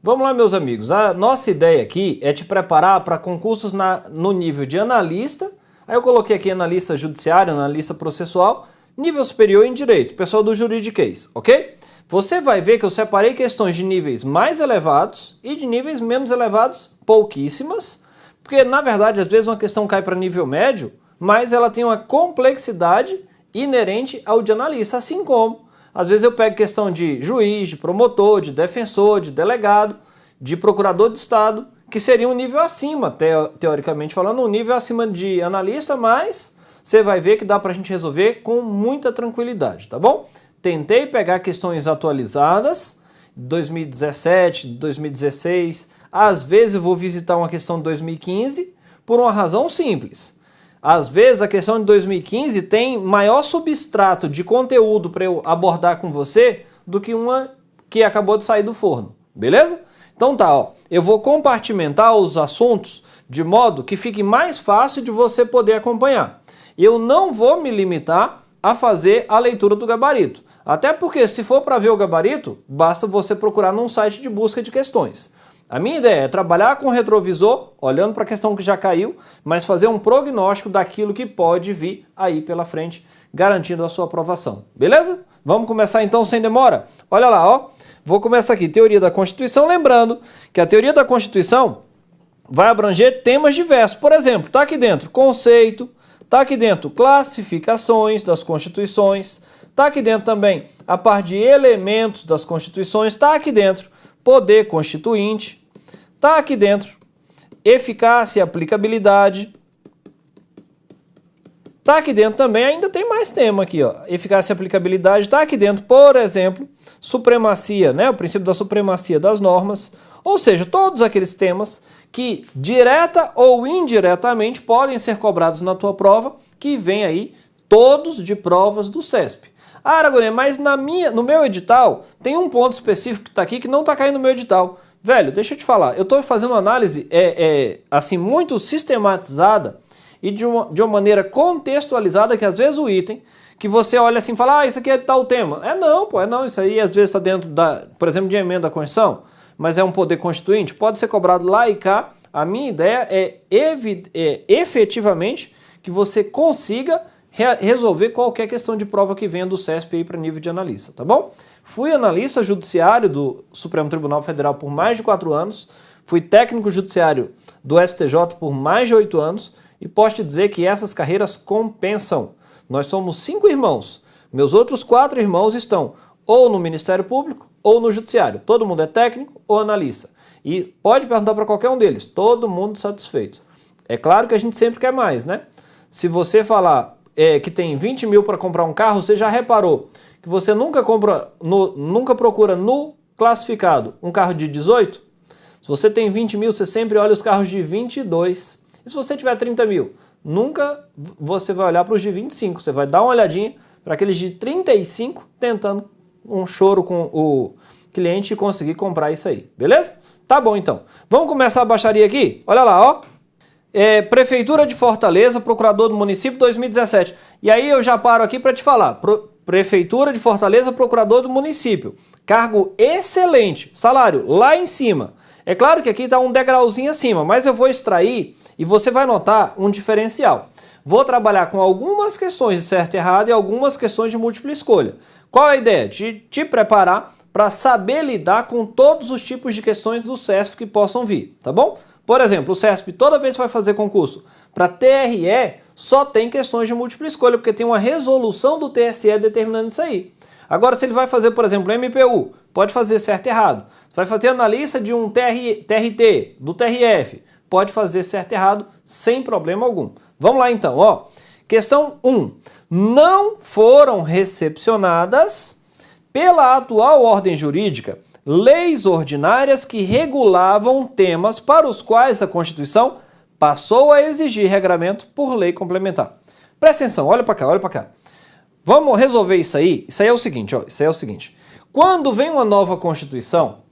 Vamos lá, meus amigos. A nossa ideia aqui é te preparar para concursos no nível de analista. Aí eu coloquei aqui analista judiciário, analista processual, nível superior em direito, pessoal do juridiquês, ok? Você vai ver que eu separei questões de níveis mais elevados e de níveis menos elevados, pouquíssimas, porque na verdade às vezes uma questão cai para nível médio, mas ela tem uma complexidade inerente ao de analista, assim como às vezes eu pego questão de juiz, de promotor, de defensor, de delegado, de procurador de estado, que seria um nível acima, teoricamente falando, um nível acima de analista, mas você vai ver que dá pra gente resolver com muita tranquilidade, tá bom? Tentei pegar questões atualizadas, 2017, 2016, às vezes eu vou visitar uma questão de 2015, por uma razão simples. Às vezes a questão de 2015 tem maior substrato de conteúdo para eu abordar com você do que uma que acabou de sair do forno, beleza? Então tá, ó, eu vou compartimentar os assuntos de modo que fique mais fácil de você poder acompanhar. Eu não vou me limitar a fazer a leitura do gabarito, até porque se for para ver o gabarito, basta você procurar num site de busca de questões. A minha ideia é trabalhar com o retrovisor, olhando para a questão que já caiu, mas fazer um prognóstico daquilo que pode vir aí pela frente, garantindo a sua aprovação. Beleza? Vamos começar então sem demora? Olha lá, ó. Vou começar aqui, teoria da Constituição, lembrando que a teoria da Constituição vai abranger temas diversos. Por exemplo, está aqui dentro conceito, está aqui dentro classificações das constituições, está aqui dentro também a parte de elementos das constituições, está aqui dentro poder constituinte, está aqui dentro eficácia e aplicabilidade, está aqui dentro também, ainda tem mais tema aqui, ó, eficácia e aplicabilidade, está aqui dentro, por exemplo, supremacia, né, o princípio da supremacia das normas, ou seja, todos aqueles temas que direta ou indiretamente podem ser cobrados na tua prova, que vem aí todos de provas do CESP. Ah, Aragonês, mas no meu edital tem um ponto específico que está aqui que não está caindo no meu edital. Velho, deixa eu te falar, eu estou fazendo uma análise assim, muito sistematizada e de uma maneira contextualizada que às vezes o item que você olha assim e fala, ah, isso aqui é tal tema. Não, pô, não, isso aí às vezes está dentro, por exemplo, de emenda à Constituição, mas é um poder constituinte, pode ser cobrado lá e cá. A minha ideia é efetivamente que você consiga resolver qualquer questão de prova que venha do CESP aí para nível de analista, tá bom? Fui analista judiciário do Supremo Tribunal Federal por mais de 4 anos, fui técnico judiciário do STJ por mais de 8 anos e posso te dizer que essas carreiras compensam. Nós somos 5 irmãos, meus outros 4 irmãos estão ou no Ministério Público ou no Judiciário, todo mundo é técnico ou analista. E pode perguntar para qualquer um deles, todo mundo satisfeito. É claro que a gente sempre quer mais, né? Se você falar que tem 20 mil para comprar um carro, você já reparou que você nunca procura no classificado um carro de 18? Se você tem 20 mil, você sempre olha os carros de 22. E se você tiver 30 mil, nunca você vai olhar para os de 25. Você vai dar uma olhadinha para aqueles de 35, tentando um choro com o cliente e conseguir comprar isso aí. Beleza? Tá bom, então. Vamos começar a baixaria aqui? Olha lá, ó. Prefeitura de Fortaleza, procurador do município 2017. E aí eu já paro aqui para te falar. Prefeitura de Fortaleza, procurador do município. Cargo excelente, salário lá em cima. É claro que aqui está um degrauzinho acima, mas eu vou extrair e você vai notar um diferencial. Vou trabalhar com algumas questões de certo e errado e algumas questões de múltipla escolha. Qual é a ideia? De te preparar para saber lidar com todos os tipos de questões do CESP que possam vir, tá bom? Por exemplo, o CESP, toda vez que vai fazer concurso para TRE, só tem questões de múltipla escolha, porque tem uma resolução do TSE determinando isso aí. Agora, se ele vai fazer, por exemplo, MPU, pode fazer certo e errado. Vai fazer analista de um TRT, do TRF, pode fazer certo e errado sem problema algum. Vamos lá então, ó. Questão 1. Não foram recepcionadas pela atual ordem jurídica leis ordinárias que regulavam temas para os quais a Constituição passou a exigir regramento por lei complementar. Presta atenção, olha para cá, olha para cá. Vamos resolver isso aí? Isso aí é o seguinte, ó, isso aí é o seguinte. Quando vem uma nova Constituição,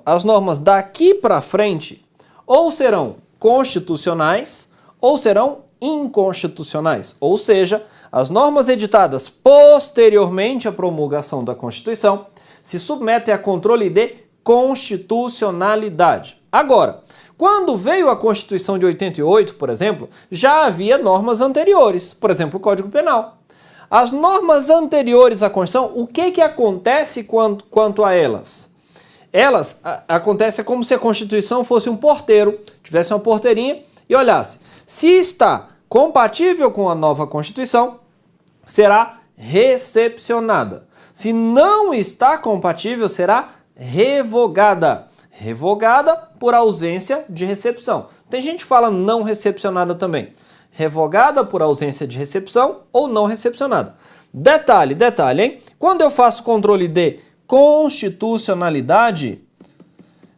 as normas daqui para frente ou serão constitucionais ou serão inconstitucionais. Ou seja, as normas editadas posteriormente à promulgação da Constituição se submetem a controle de constitucionalidade. Agora, quando veio a Constituição de 88, por exemplo, já havia normas anteriores, por exemplo, o Código Penal. As normas anteriores à Constituição, o que acontece quanto a elas? Acontece como se a Constituição fosse um porteiro, tivesse uma porteirinha e olhasse. Se está compatível com a nova Constituição, será recepcionada. Se não está compatível, será revogada. Revogada por ausência de recepção. Tem gente que fala não recepcionada também. Revogada por ausência de recepção ou não recepcionada. Detalhe, hein? Quando eu faço controle de constitucionalidade,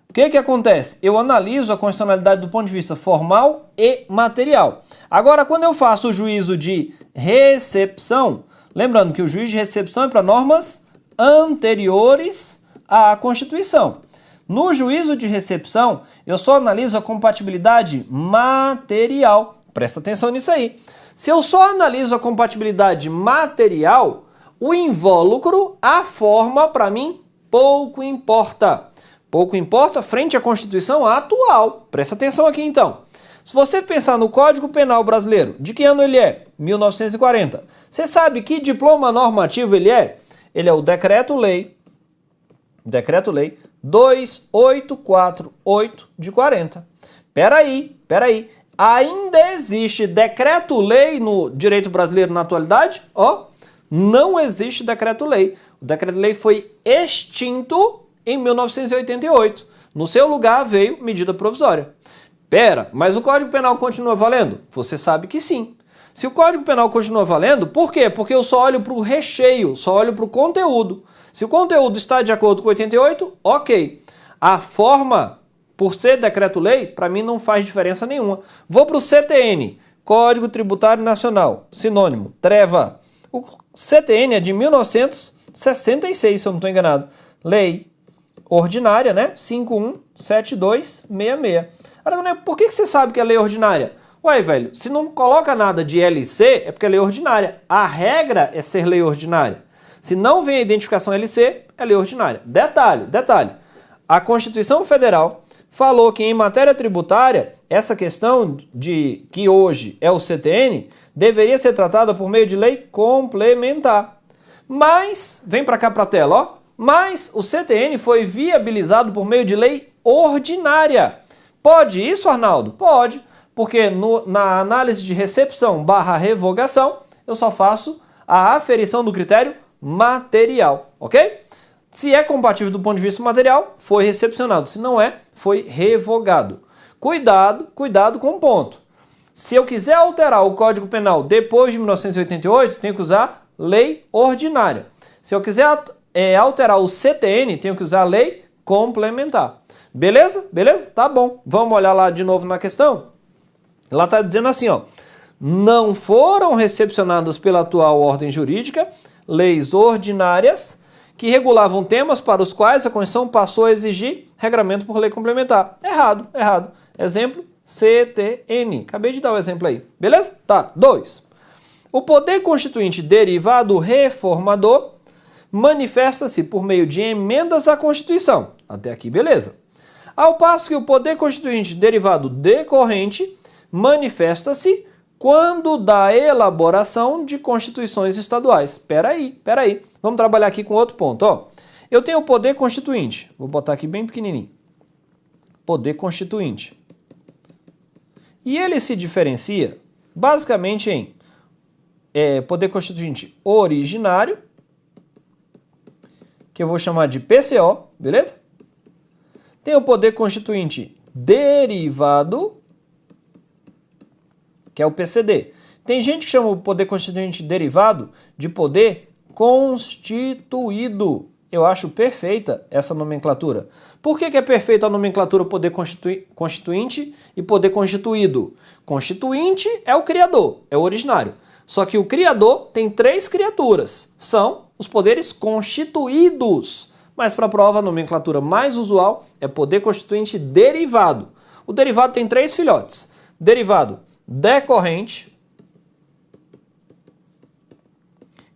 o que acontece? Eu analiso a constitucionalidade do ponto de vista formal e material. Agora, quando eu faço o juízo de recepção, lembrando que o juízo de recepção é para normas anteriores à Constituição. No juízo de recepção, eu só analiso a compatibilidade material. Presta atenção nisso aí. Se eu só analiso a compatibilidade material, o invólucro, a forma, para mim, pouco importa. Pouco importa frente à Constituição atual. Presta atenção aqui, então. Se você pensar no Código Penal brasileiro, de que ano ele é? 1940. Você sabe que diploma normativo ele é? Ele é o Decreto-Lei 2848 de 40. Peraí. Ainda existe decreto-lei no direito brasileiro na atualidade? Não existe decreto-lei. O decreto-lei foi extinto em 1988. No seu lugar veio medida provisória. Mas o Código Penal continua valendo? Você sabe que sim. Se o Código Penal continua valendo, por quê? Porque eu só olho para o recheio, só olho para o conteúdo. Se o conteúdo está de acordo com 88, ok. A forma, por ser decreto-lei, para mim não faz diferença nenhuma. Vou para o CTN, Código Tributário Nacional, sinônimo, treva. O CTN é de 1966, se eu não estou enganado. Lei ordinária, né? 517266. Agora, por que você sabe que é lei ordinária? Ué, velho, se não coloca nada de LC, é porque é lei ordinária. A regra é ser lei ordinária. Se não vem a identificação LC, é lei ordinária. Detalhe. A Constituição Federal falou que em matéria tributária, essa questão de que hoje é o CTN, deveria ser tratada por meio de lei complementar. Mas, vem para cá para a tela, mas o CTN foi viabilizado por meio de lei ordinária. Pode isso, Arnaldo? Pode. Porque na análise de recepção / revogação, eu só faço a aferição do critério material, ok? Se é compatível do ponto de vista material, foi recepcionado. Se não é, foi revogado. Cuidado com o ponto. Se eu quiser alterar o Código Penal depois de 1988, tenho que usar lei ordinária. Se eu quiser alterar o CTN, tenho que usar lei complementar. Beleza? Tá bom. Vamos olhar lá de novo na questão? Ela está dizendo assim, não foram recepcionadas pela atual ordem jurídica leis ordinárias que regulavam temas para os quais a Constituição passou a exigir regramento por lei complementar. Errado. Exemplo, CTN. Acabei de dar o exemplo aí. Beleza? Tá. 2. O poder constituinte derivado reformador manifesta-se por meio de emendas à Constituição. Até aqui, beleza. Ao passo que o poder constituinte derivado decorrente manifesta-se quando da elaboração de constituições estaduais. Espera aí. Vamos trabalhar aqui com outro ponto. Eu tenho o poder constituinte. Vou botar aqui bem pequenininho. Poder constituinte. E ele se diferencia basicamente em poder constituinte originário, que eu vou chamar de PCO, beleza? Tem o poder constituinte derivado, que é o PCD. Tem gente que chama o poder constituinte derivado de poder constituído. Eu acho perfeita essa nomenclatura. Por que é perfeita a nomenclatura poder constituinte e poder constituído? Constituinte é o criador, é o originário. Só que o criador tem 3 criaturas. São os poderes constituídos. Mas para a prova, a nomenclatura mais usual é poder constituinte derivado. O derivado tem 3 filhotes. Derivado decorrente,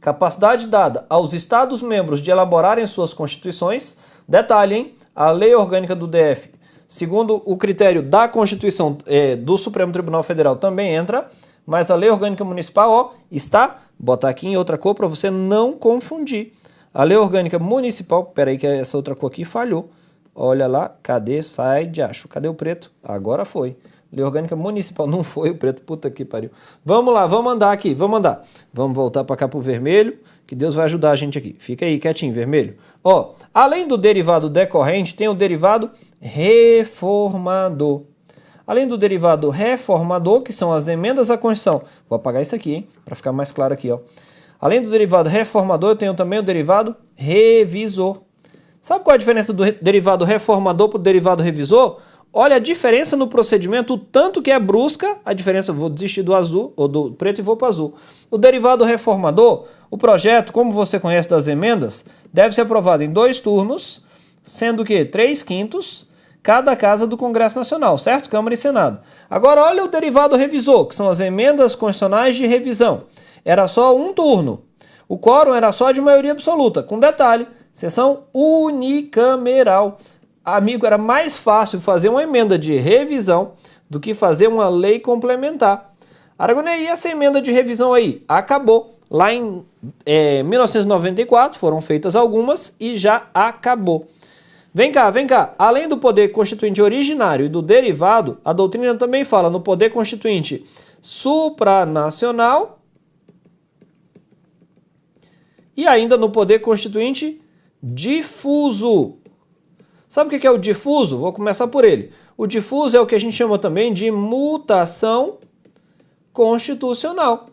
capacidade dada aos Estados-membros de elaborarem suas constituições. Detalhe, hein? a lei orgânica do DF, segundo o critério da Constituição do Supremo Tribunal Federal, também entra, mas a lei orgânica municipal, ó, está, botar aqui em outra cor para você não confundir. A lei orgânica municipal, peraí que essa outra cor aqui falhou. Olha lá, cadê? Sai de acho. Cadê o preto? Agora foi. Lei orgânica municipal, não foi o preto, puta que pariu. Vamos lá, vamos andar aqui, vamos andar. Vamos voltar para cá pro vermelho, que Deus vai ajudar a gente aqui. Fica aí quietinho, vermelho. Ó, além do derivado decorrente, tem o derivado reformador. Além do derivado reformador, que são as emendas à Constituição. Vou apagar isso aqui, hein, para ficar mais claro aqui, ó. Além do derivado reformador, eu tenho também o derivado revisor. Sabe qual é a diferença do derivado reformador para o derivado revisor? Olha a diferença no procedimento, o tanto que é brusca, a diferença, eu vou desistir do azul, ou do preto e vou para o azul. O derivado reformador, o projeto, como você conhece das emendas, deve ser aprovado em 2 turnos, sendo que 3/5 cada casa do Congresso Nacional, certo? Câmara e Senado. Agora olha o derivado revisor, que são as emendas constitucionais de revisão. Era só 1 turno. O quórum era só de maioria absoluta, com detalhe, sessão unicameral. Amigo, era mais fácil fazer uma emenda de revisão do que fazer uma lei complementar. Aragonês, e essa emenda de revisão aí? Acabou. Lá em 1994 foram feitas algumas e já acabou. Vem cá, vem cá. Além do poder constituinte originário e do derivado, a doutrina também fala no poder constituinte supranacional e ainda no poder constituinte difuso. Sabe o que é o difuso? Vou começar por ele. O difuso é o que a gente chama também de mutação constitucional.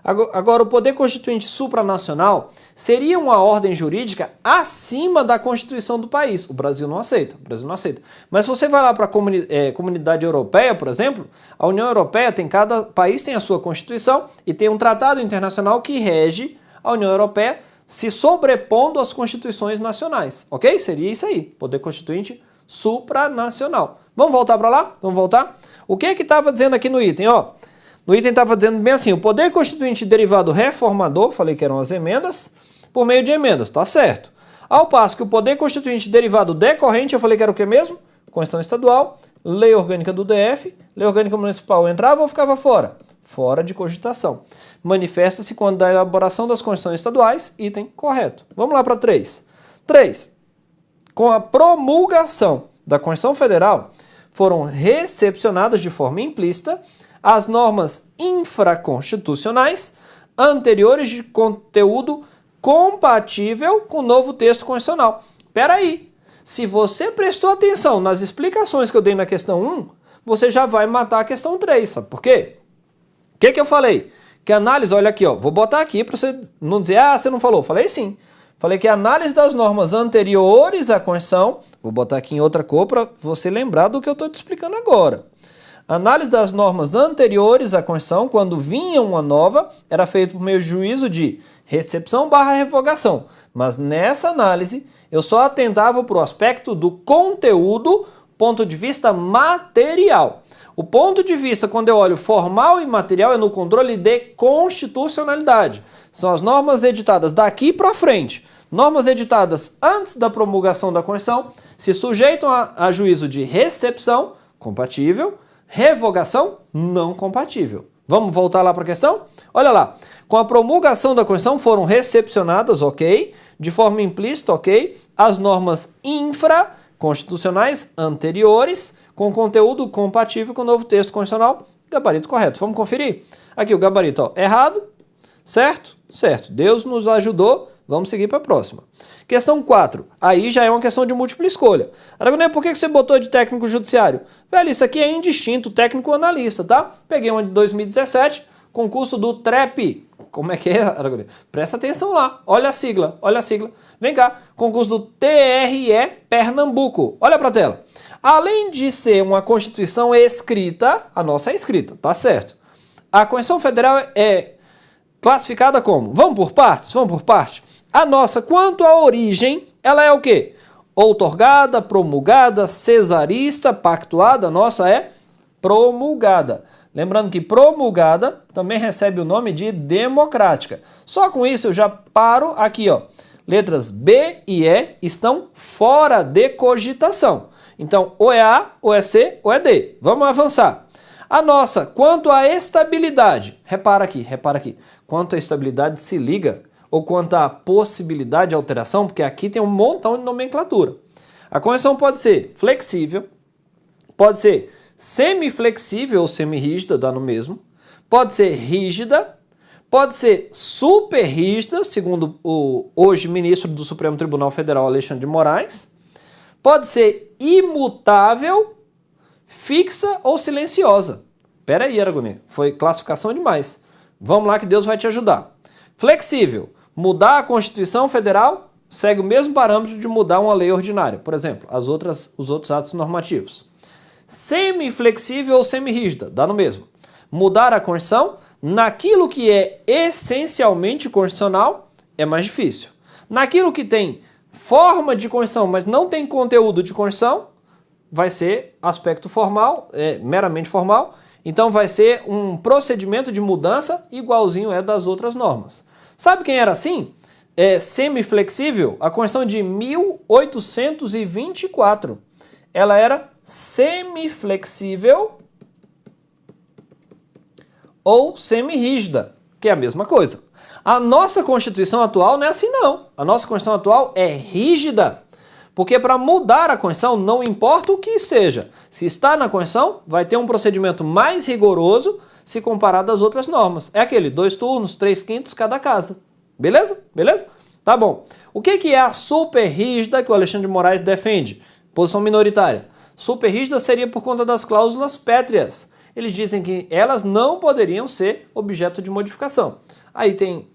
Agora, o poder constituinte supranacional seria uma ordem jurídica acima da Constituição do país. O Brasil não aceita. O Brasil não aceita. Mas se você vai lá para a comunidade europeia, por exemplo, a União Europeia cada país tem a sua Constituição e tem um tratado internacional que rege a União Europeia se sobrepondo às constituições nacionais, ok? Seria isso aí, poder constituinte supranacional. Vamos voltar para lá? Vamos voltar? O que estava dizendo aqui no item? Ó, no item estava dizendo bem assim, o poder constituinte derivado reformador, falei que eram as emendas, por meio de emendas, tá certo. Ao passo que o poder constituinte derivado decorrente, eu falei que era o que mesmo? Constituição estadual, lei orgânica do DF, lei orgânica municipal entrava ou ficava fora? Fora de cogitação. Manifesta-se quando da elaboração das constituições estaduais, item correto. Vamos lá para 3. 3. Com a promulgação da Constituição Federal, foram recepcionadas de forma implícita as normas infraconstitucionais anteriores de conteúdo compatível com o novo texto constitucional. Espera aí, se você prestou atenção nas explicações que eu dei na questão 1, você já vai matar a questão 3, sabe por quê? O que eu falei? Que a análise, olha aqui, ó, vou botar aqui para você não dizer, você não falou. Falei sim. Falei que a análise das normas anteriores à Constituição, vou botar aqui em outra cor para você lembrar do que eu estou te explicando agora. A análise das normas anteriores à Constituição, quando vinha uma nova, era feita por meio de juízo de recepção/revogação. Mas nessa análise, eu só atentava para o aspecto do conteúdo, ponto de vista material. O ponto de vista, quando eu olho formal e material, é no controle de constitucionalidade. São as normas editadas daqui para frente. Normas editadas antes da promulgação da Constituição se sujeitam a juízo de recepção, compatível, revogação, não compatível. Vamos voltar lá para a questão? Olha lá. Com a promulgação da Constituição foram recepcionadas, ok, de forma implícita, ok, as normas infraconstitucionais anteriores, com conteúdo compatível com o novo texto constitucional, gabarito correto. Vamos conferir? Aqui o gabarito, ó, errado, certo? Certo. Deus nos ajudou, vamos seguir para a próxima. Questão 4. Aí já é uma questão de múltipla escolha. Aragonês, por que você botou de técnico judiciário? Velho, isso aqui é indistinto, técnico analista, tá? Peguei uma de 2017, concurso do TREP. Como é que é, Aragonês? Presta atenção lá, olha a sigla, olha a sigla. Vem cá, concurso do TRE Pernambuco. Olha para a tela. Além de ser uma Constituição escrita, a nossa é escrita, tá certo? A Constituição Federal é classificada como? Vamos por partes? Vamos por parte? A nossa, quanto à origem, ela é o quê? Outorgada, promulgada, cesarista, pactuada, a nossa é promulgada. Lembrando que promulgada também recebe o nome de democrática. Só com isso eu já paro aqui, ó. Letras B e E estão fora de cogitação. Então, ou é A, ou é C, ou é D. Vamos avançar. A nossa, quanto à estabilidade, repara aqui. Quanto à estabilidade se liga, ou quanto à possibilidade de alteração, porque aqui tem um montão de nomenclatura. A convenção pode ser flexível, pode ser semiflexível ou semirrígida, dá no mesmo, pode ser rígida, pode ser super rígida, segundo o hoje ministro do Supremo Tribunal Federal, Alexandre de Moraes, pode ser imutável, fixa ou silenciosa. Pera aí, Aragonês, foi classificação demais. Vamos lá que Deus vai te ajudar. Flexível, mudar a Constituição Federal segue o mesmo parâmetro de mudar uma lei ordinária, por exemplo, os outros atos normativos. Semiflexível ou semirrígida, dá no mesmo. Mudar a Constituição naquilo que é essencialmente constitucional é mais difícil. Naquilo que tem forma de Constituição, mas não tem conteúdo de Constituição, vai ser aspecto formal, meramente formal, então vai ser um procedimento de mudança igualzinho das outras normas. Sabe quem era assim? Semiflexível, a Constituição de 1824. Ela era semiflexível ou semirrígida, que é a mesma coisa. A nossa Constituição atual não é assim não. A nossa Constituição atual é rígida, porque para mudar a Constituição, não importa o que seja, se está na Constituição, vai ter um procedimento mais rigoroso se comparado às outras normas. É aquele 2 turnos, 3/5 cada casa. Beleza? Beleza? Tá bom. O que é a super rígida que o Alexandre de Moraes defende? Posição minoritária. Super rígida seria por conta das cláusulas pétreas. Eles dizem que elas não poderiam ser objeto de modificação. Aí tem,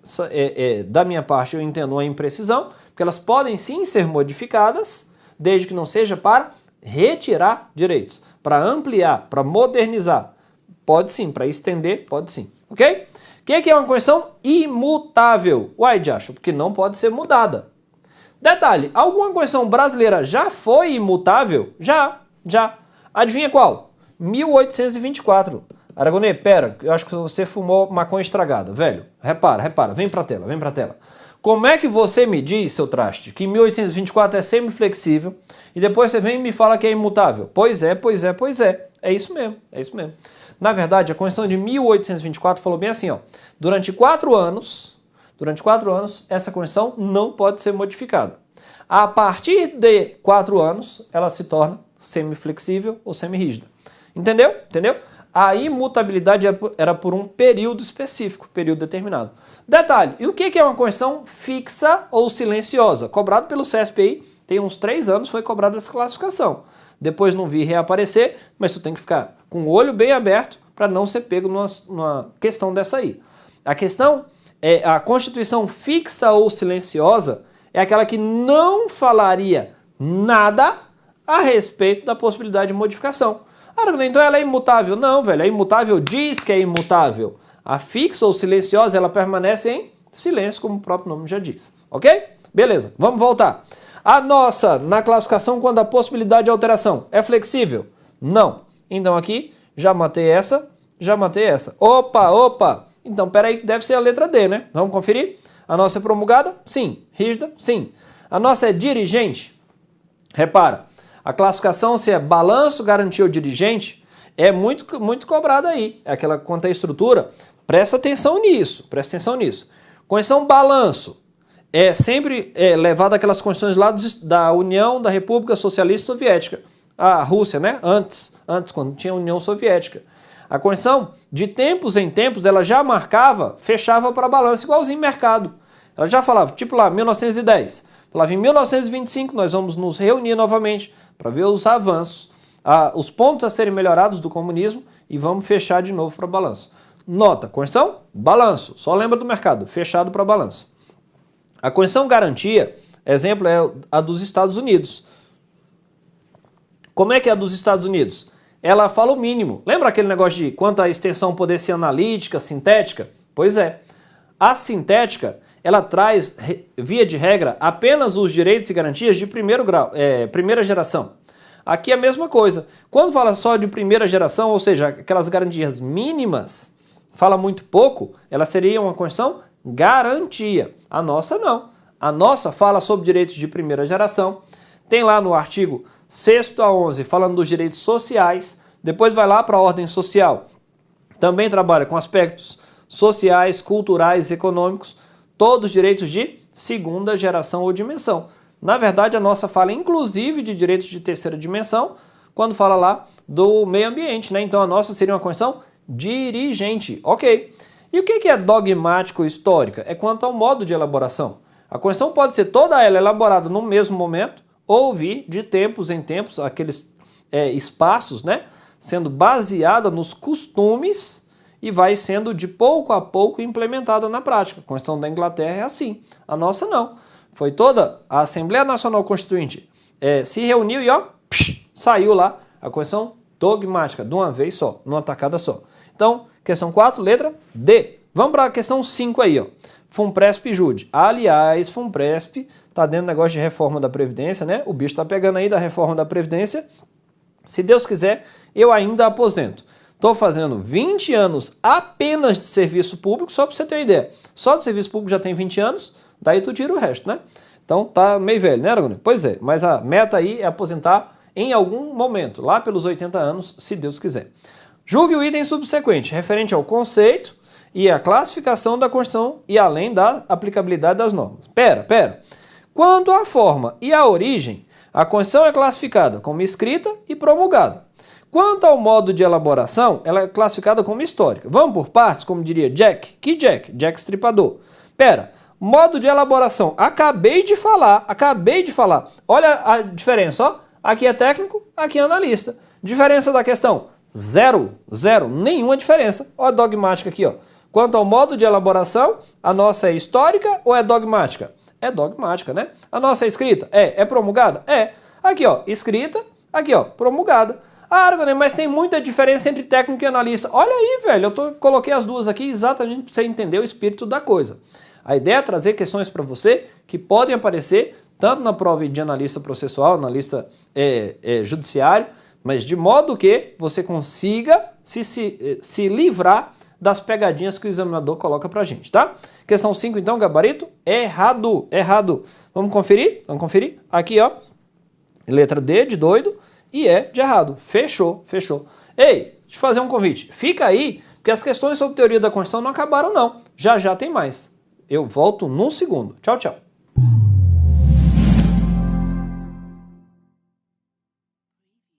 da minha parte, eu entendo uma imprecisão, porque elas podem sim ser modificadas, desde que não seja para retirar direitos, para ampliar, para modernizar. Pode sim, para estender, pode sim. Ok? O que é uma Constituição imutável? Uai, Diacho, porque não pode ser mudada. Detalhe, alguma Constituição brasileira já foi imutável? Já. Adivinha qual? 1824. Aragonês, pera, eu acho que você fumou maconha estragada, velho. Repara, vem pra tela. Como é que você me diz, seu traste, que 1824 é semiflexível e depois você vem e me fala que é imutável? Pois é. É isso mesmo. Na verdade, a Constituição de 1824 falou bem assim, ó, durante 4 anos, essa Constituição não pode ser modificada. A partir de 4 anos, ela se torna semiflexível ou semirrígida. Entendeu? A imutabilidade era por um período específico, período determinado. Detalhe, e o que é uma Constituição fixa ou silenciosa? Cobrado pelo CSPI, tem uns 3 anos foi cobrada essa classificação. Depois não vi reaparecer, mas tu tem que ficar com o olho bem aberto para não ser pego numa questão dessa aí. A questão é a Constituição fixa ou silenciosa é aquela que não falaria nada a respeito da possibilidade de modificação. Então ela é imutável? Não, velho, a imutável diz que é imutável. A fixa ou silenciosa, ela permanece em silêncio, como o próprio nome já diz. Ok? Beleza, vamos voltar. A nossa, na classificação, quando a possibilidade de alteração é flexível? Não. Então aqui, já matei essa. Opa! Então, peraí, deve ser a letra D, né? Vamos conferir? A nossa é promulgada? Sim. Rígida? Sim. A nossa é dirigente? Repara, a classificação se é balanço, garantia ou dirigente é muito cobrada aí. É aquela quanto à estrutura. Presta atenção nisso. Constituição balanço é sempre levada aquelas constituições lá da União da República Socialista Soviética. A Rússia, né? Antes, quando tinha a União Soviética. A Constituição, de tempos em tempos, ela já marcava, fechava para balanço, igualzinho mercado. Ela já falava, tipo lá, 1910. Falava, em 1925 nós vamos nos reunir novamente para ver os avanços, os pontos a serem melhorados do comunismo e vamos fechar de novo para balanço. Nota, Constituição, balanço. Só lembra do mercado, fechado para balanço. A Constituição garantia, exemplo, é a dos Estados Unidos. Como é que é a dos Estados Unidos? Ela fala o mínimo. Lembra aquele negócio de quanto a extensão poder ser analítica, sintética? Pois é. A sintética, ela traz, via de regra, apenas os direitos e garantias de primeiro grau, primeira geração. Aqui é a mesma coisa. Quando fala só de primeira geração, ou seja, aquelas garantias mínimas, fala muito pouco, ela seria uma Constituição garantia. A nossa não. A nossa fala sobre direitos de primeira geração. Tem lá no artigo 6º a 11 falando dos direitos sociais. Depois vai lá para a ordem social. Também trabalha com aspectos sociais, culturais e econômicos. Todos os direitos de segunda geração ou dimensão. Na verdade, a nossa fala inclusive de direitos de terceira dimensão, quando fala lá do meio ambiente, né? Então a nossa seria uma Constituição dirigente. Ok. E o que é dogmático histórica? É quanto ao modo de elaboração. A Constituição pode ser toda ela elaborada no mesmo momento ou vir de tempos em tempos, aqueles espaços, né? Sendo baseada nos costumes e vai sendo de pouco a pouco implementada na prática. A Constituição da Inglaterra é assim. A nossa não. Foi toda a Assembleia Nacional Constituinte se reuniu e saiu lá a Constituição dogmática, de uma vez só, numa tacada só. Então, questão 4, letra D. Vamos para a questão 5 aí, ó. Funpresp e Jude. Aliás, Funpresp está dentro do negócio de reforma da Previdência, né? O bicho está pegando aí da reforma da Previdência. Se Deus quiser, eu ainda aposento. Estou fazendo 20 anos apenas de serviço público, só para você ter uma ideia. Só de serviço público já tem 20 anos, daí tu tira o resto, né? Então tá meio velho, né, Aragão? Pois é, mas a meta aí é aposentar em algum momento, lá pelos 80 anos, se Deus quiser. Julgue o item subsequente, referente ao conceito e à classificação da Constituição e além da aplicabilidade das normas. Pera. Quanto à forma e à origem, a Constituição é classificada como escrita e promulgada. Quanto ao modo de elaboração, ela é classificada como histórica. Vamos por partes, como diria Jack. Que Jack? Jack Estripador. Modo de elaboração. Acabei de falar. Olha a diferença, ó. Aqui é técnico, aqui é analista. Diferença da questão? Zero. Nenhuma diferença. Olha a dogmática aqui, ó. Quanto ao modo de elaboração, a nossa é histórica ou é dogmática? É dogmática, né? A nossa é escrita? É promulgada? É. Aqui, ó, escrita. Aqui, ó, promulgada. Ah, Aragão, mas tem muita diferença entre técnico e analista. Olha aí, velho, coloquei as duas aqui exatamente para você entender o espírito da coisa. A ideia é trazer questões para você que podem aparecer tanto na prova de analista processual, analista judiciário, mas de modo que você consiga se livrar das pegadinhas que o examinador coloca pra gente, tá? Questão 5, então, gabarito? Errado. Vamos conferir? Aqui, ó, letra D de doido e E de errado. Fechou. Ei, deixa eu fazer um convite. Fica aí, porque as questões sobre teoria da Constituição não acabaram, não. Já tem mais. Eu volto num segundo. Tchau.